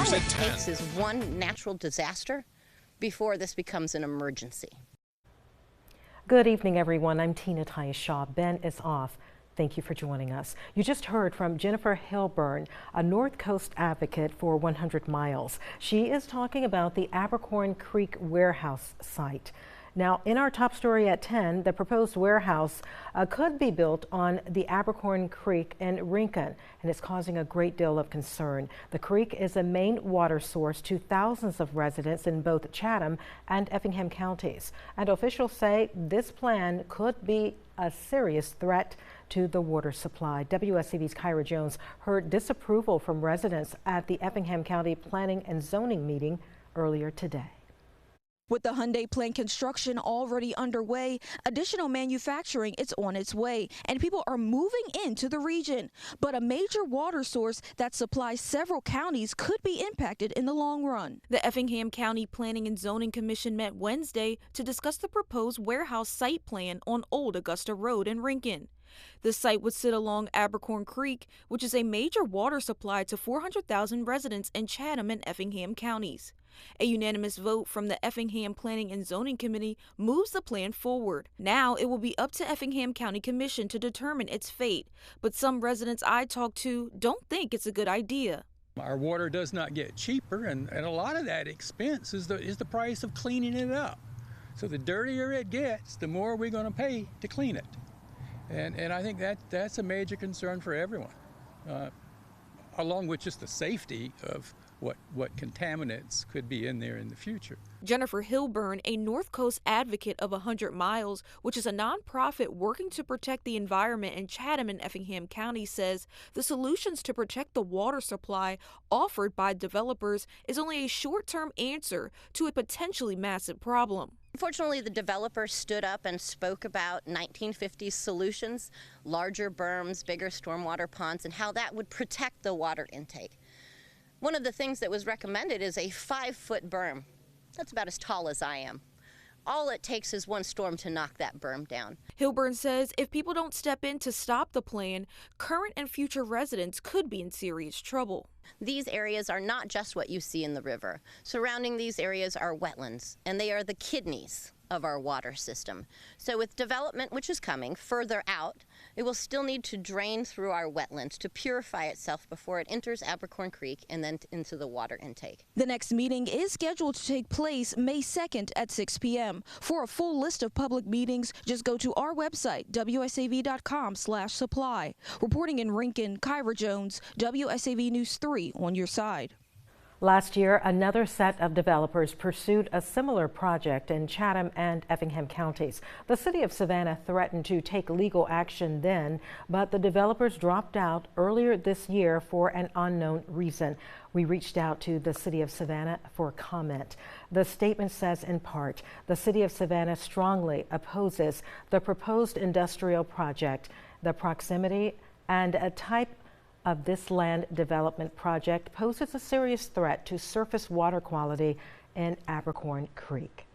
All it takes is one natural disaster before this becomes an emergency. Good evening, everyone. I'm Tina Shaw. Ben is off. Thank you for joining us. You just heard from Jennifer Hilburn, a North Coast advocate for 100 Miles. She is talking about the Abercorn Creek warehouse site. Now, in our top story at 10, the proposed warehouse could be built on the Abercorn Creek in Rincon, and it's causing a great deal of concern. The creek is a main water source to thousands of residents in both Chatham and Effingham counties. And officials say this plan could be a serious threat to the water supply. WSCV's Kyra Jones heard disapproval from residents at the Effingham County Planning and Zoning meeting earlier today. With the Hyundai plant construction already underway, additional manufacturing is on its way, and people are moving into the region. But a major water source that supplies several counties could be impacted in the long run. The Effingham County Planning and Zoning Commission met Wednesday to discuss the proposed warehouse site plan on Old Augusta Road in Rincon. The site would sit along Abercorn Creek, which is a major water supply to 400,000 residents in Chatham and Effingham counties. A unanimous vote from the Effingham Planning and Zoning Committee moves the plan forward. Now it will be up to Effingham County Commission to determine its fate, but some residents I talked to don't think it's a good idea. Our water does not get cheaper, and a lot of that expense is the price of cleaning it up. So the dirtier it gets, the more we're going to pay to clean it. And I think that's a major concern for everyone, along with just the safety of what contaminants could be in there in the future. Jennifer Hilburn, a North Coast advocate of 100 Miles, which is a nonprofit working to protect the environment in Chatham and Effingham County, says the solutions to protect the water supply offered by developers is only a short-term answer to a potentially massive problem. Unfortunately, the developers stood up and spoke about 1950s solutions, larger berms, bigger stormwater ponds, and how that would protect the water intake. One of the things that was recommended is a 5-foot berm. That's about as tall as I am. All it takes is one storm to knock that berm down. Hilburn says if people don't step in to stop the plan, current and future residents could be in serious trouble. These areas are not just what you see in the river. Surrounding these areas are wetlands, and they are the kidneys of our water system. So with development, which is coming further out, it will still need to drain through our wetlands to purify itself before it enters Abercorn Creek and then into the water intake. The next meeting is scheduled to take place May 2nd at 6 p.m. For a full list of public meetings, just go to our website, wsav.com/supply. Reporting in Rincon, Kyra Jones, WSAV News 3 on your side. Last year, another set of developers pursued a similar project in Chatham and Effingham counties. The city of Savannah threatened to take legal action then, but the developers dropped out earlier this year for an unknown reason. We reached out to the city of Savannah for comment. The statement says, in part, the city of Savannah strongly opposes the proposed industrial project. The proximity and a type of this land development project poses a serious threat to surface water quality in Abercorn Creek.